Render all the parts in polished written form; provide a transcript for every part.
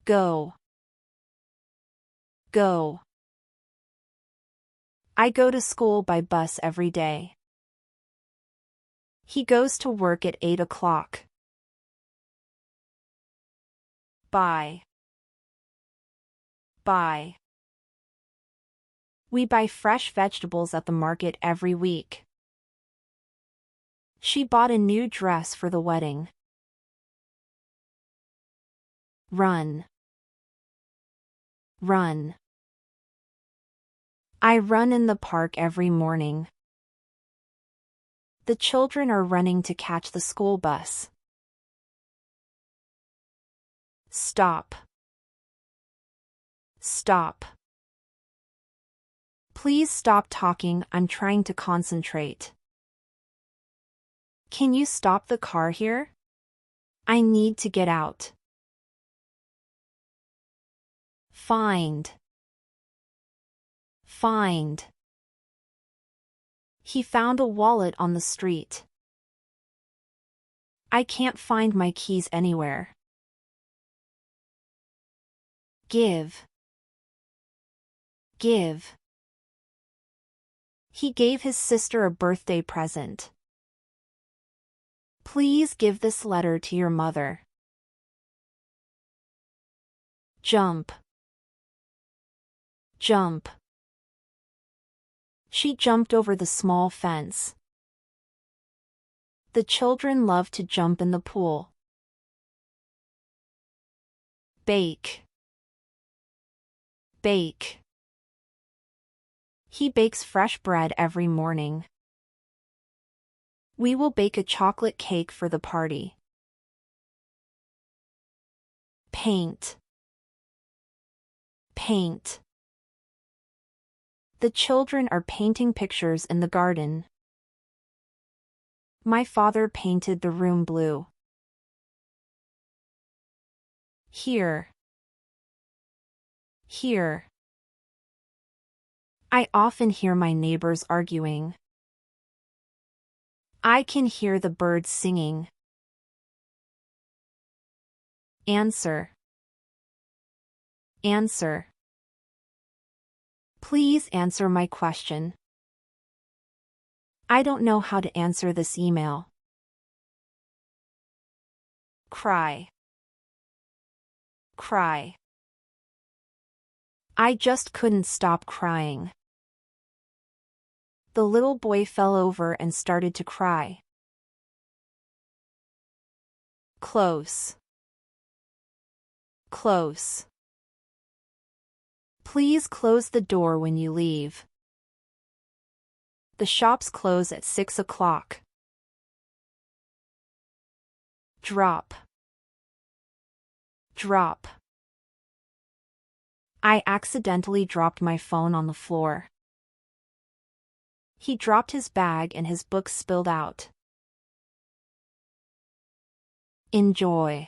Go. Go. I go to school by bus every day. He goes to work at 8 o'clock. Buy. Buy. We buy fresh vegetables at the market every week. She bought a new dress for the wedding. Run. Run. I run in the park every morning. The children are running to catch the school bus. Stop. Stop. Please stop talking, I'm trying to concentrate. Can you stop the car here? I need to get out. Find. Find. He found a wallet on the street. I can't find my keys anywhere. Give. Give. He gave his sister a birthday present. Please give this letter to your mother. Jump. Jump. She jumped over the small fence. The children love to jump in the pool. Bake. Bake. He bakes fresh bread every morning. We will bake a chocolate cake for the party. Paint. Paint. The children are painting pictures in the garden. My father painted the room blue. Here. Here. I often hear my neighbors arguing. I can hear the birds singing. Answer. Answer. Please answer my question. I don't know how to answer this email. Cry. Cry. I just couldn't stop crying. The little boy fell over and started to cry. Close. Close. Please close the door when you leave. The shops close at 6 o'clock. Drop. Drop. I accidentally dropped my phone on the floor. He dropped his bag and his books spilled out. Enjoy.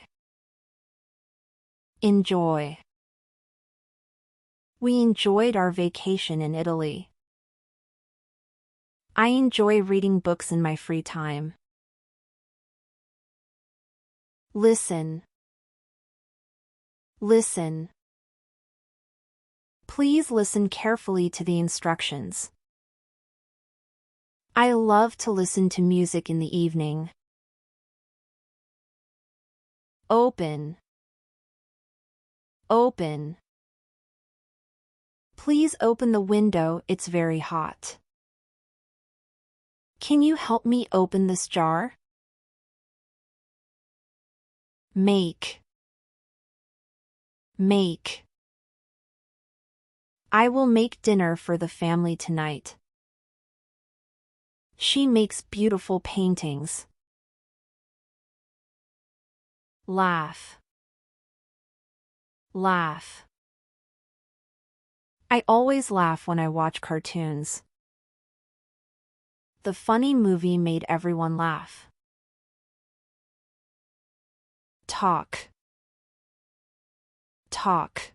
Enjoy. We enjoyed our vacation in Italy. I enjoy reading books in my free time. Listen. Listen. Please listen carefully to the instructions. I love to listen to music in the evening. Open. Open. Please open the window, it's very hot. Can you help me open this jar? Make. Make. I will make dinner for the family tonight. She makes beautiful paintings. Laugh. Laugh. I always laugh when I watch cartoons. The funny movie made everyone laugh. Talk. Talk.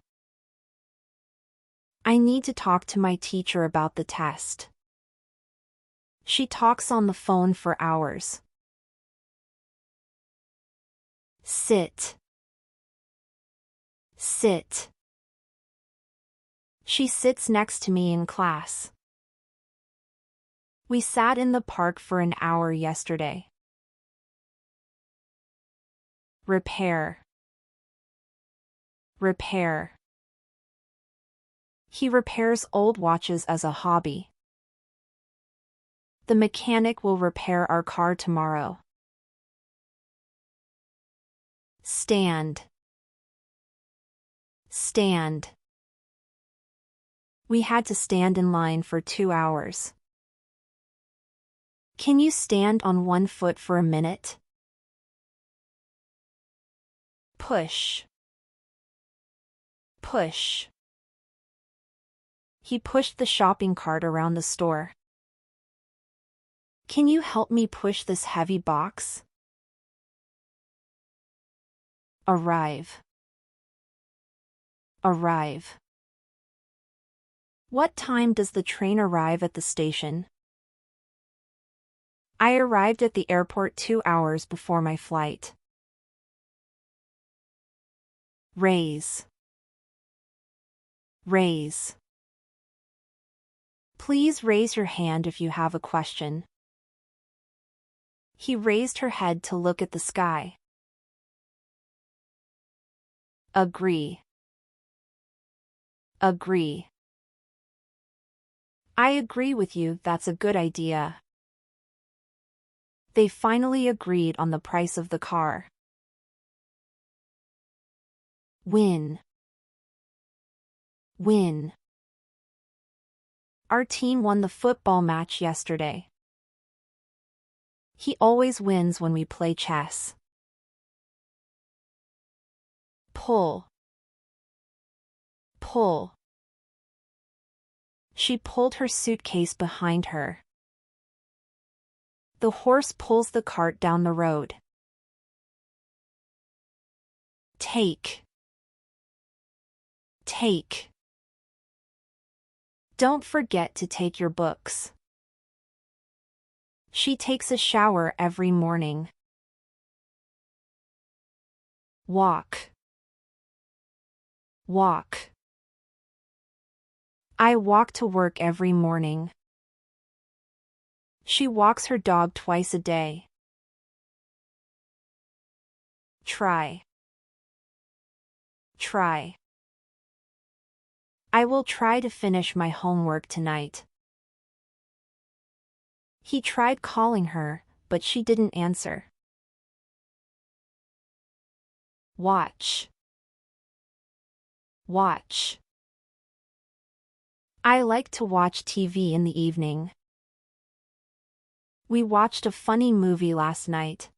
I need to talk to my teacher about the test. She talks on the phone for hours. Sit. Sit. Sit. She sits next to me in class. We sat in the park for an hour yesterday. Repair. Repair. He repairs old watches as a hobby. The mechanic will repair our car tomorrow. Stand. Stand. We had to stand in line for 2 hours. Can you stand on one foot for a minute? Push. Push. He pushed the shopping cart around the store. Can you help me push this heavy box? Arrive. Arrive. What time does the train arrive at the station? I arrived at the airport 2 hours before my flight. Raise. Raise. Please raise your hand if you have a question. He raised her head to look at the sky. Agree. Agree. I agree with you, that's a good idea. They finally agreed on the price of the car. Win. Win. Our team won the football match yesterday. He always wins when we play chess. Pull. Pull. She pulled her suitcase behind her. The horse pulls the cart down the road. Take. Take. Don't forget to take your books. She takes a shower every morning. Walk. Walk. I walk to work every morning. She walks her dog twice a day. Try. Try. I will try to finish my homework tonight. He tried calling her, but she didn't answer. Watch. Watch. I like to watch TV in the evening. We watched a funny movie last night.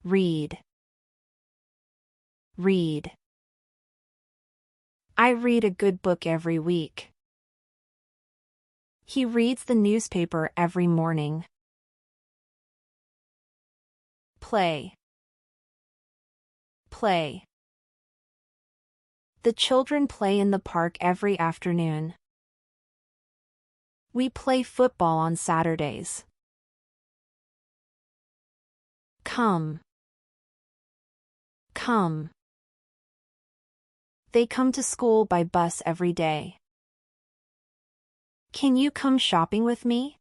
Read. Read. I read a good book every week. He reads the newspaper every morning. Play. Play. The children play in the park every afternoon. We play football on Saturdays. Come. Come. They come to school by bus every day. Can you come shopping with me?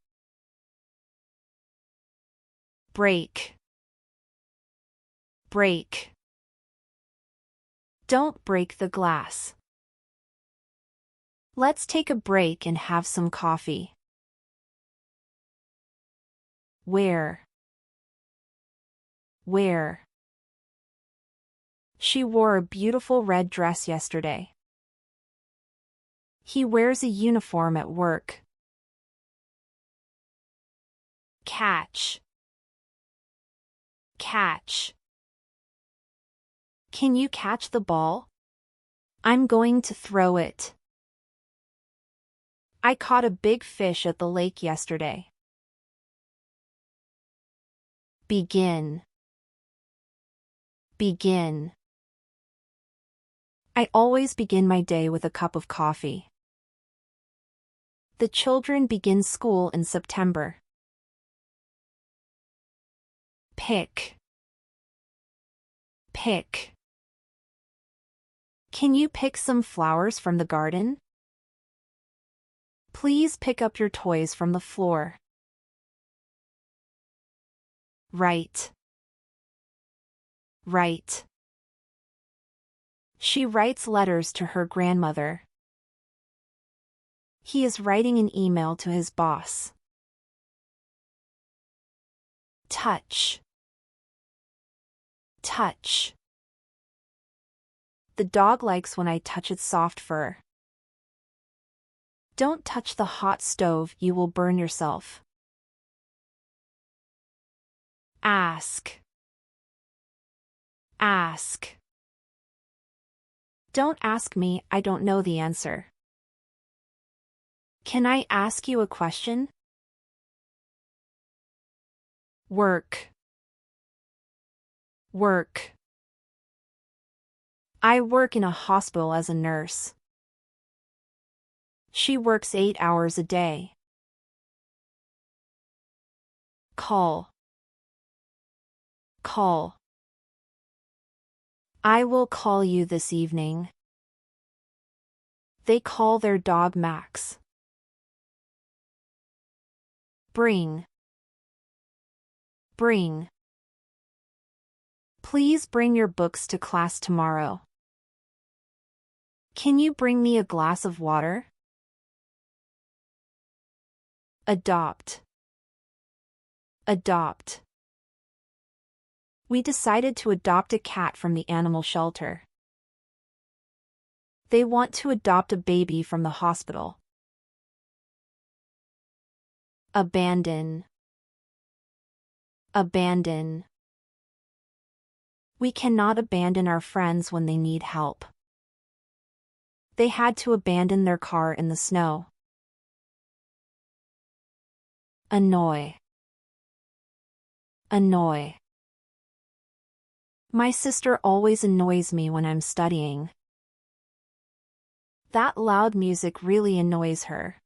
Break. Break. Don't break the glass. Let's take a break and have some coffee. Wear. Wear. She wore a beautiful red dress yesterday. He wears a uniform at work. Catch. Catch. Can you catch the ball? I'm going to throw it. I caught a big fish at the lake yesterday. Begin. Begin. I always begin my day with a cup of coffee. The children begin school in September. Pick. Pick. Can you pick some flowers from the garden? Please pick up your toys from the floor. Write. Write. She writes letters to her grandmother. He is writing an email to his boss. Touch. Touch. The dog likes when I touch its soft fur. Don't touch the hot stove, you will burn yourself. Ask. Ask. Don't ask me, I don't know the answer. Can I ask you a question? Work. Work. I work in a hospital as a nurse. She works 8 hours a day. Call. Call. I will call you this evening. They call their dog Max. Bring. Bring. Please bring your books to class tomorrow. Can you bring me a glass of water? Adopt. Adopt. We decided to adopt a cat from the animal shelter. They want to adopt a baby from the hospital. Abandon. Abandon. We cannot abandon our friends when they need help. They had to abandon their car in the snow. Annoy. Annoy. My sister always annoys me when I'm studying. That loud music really annoys her.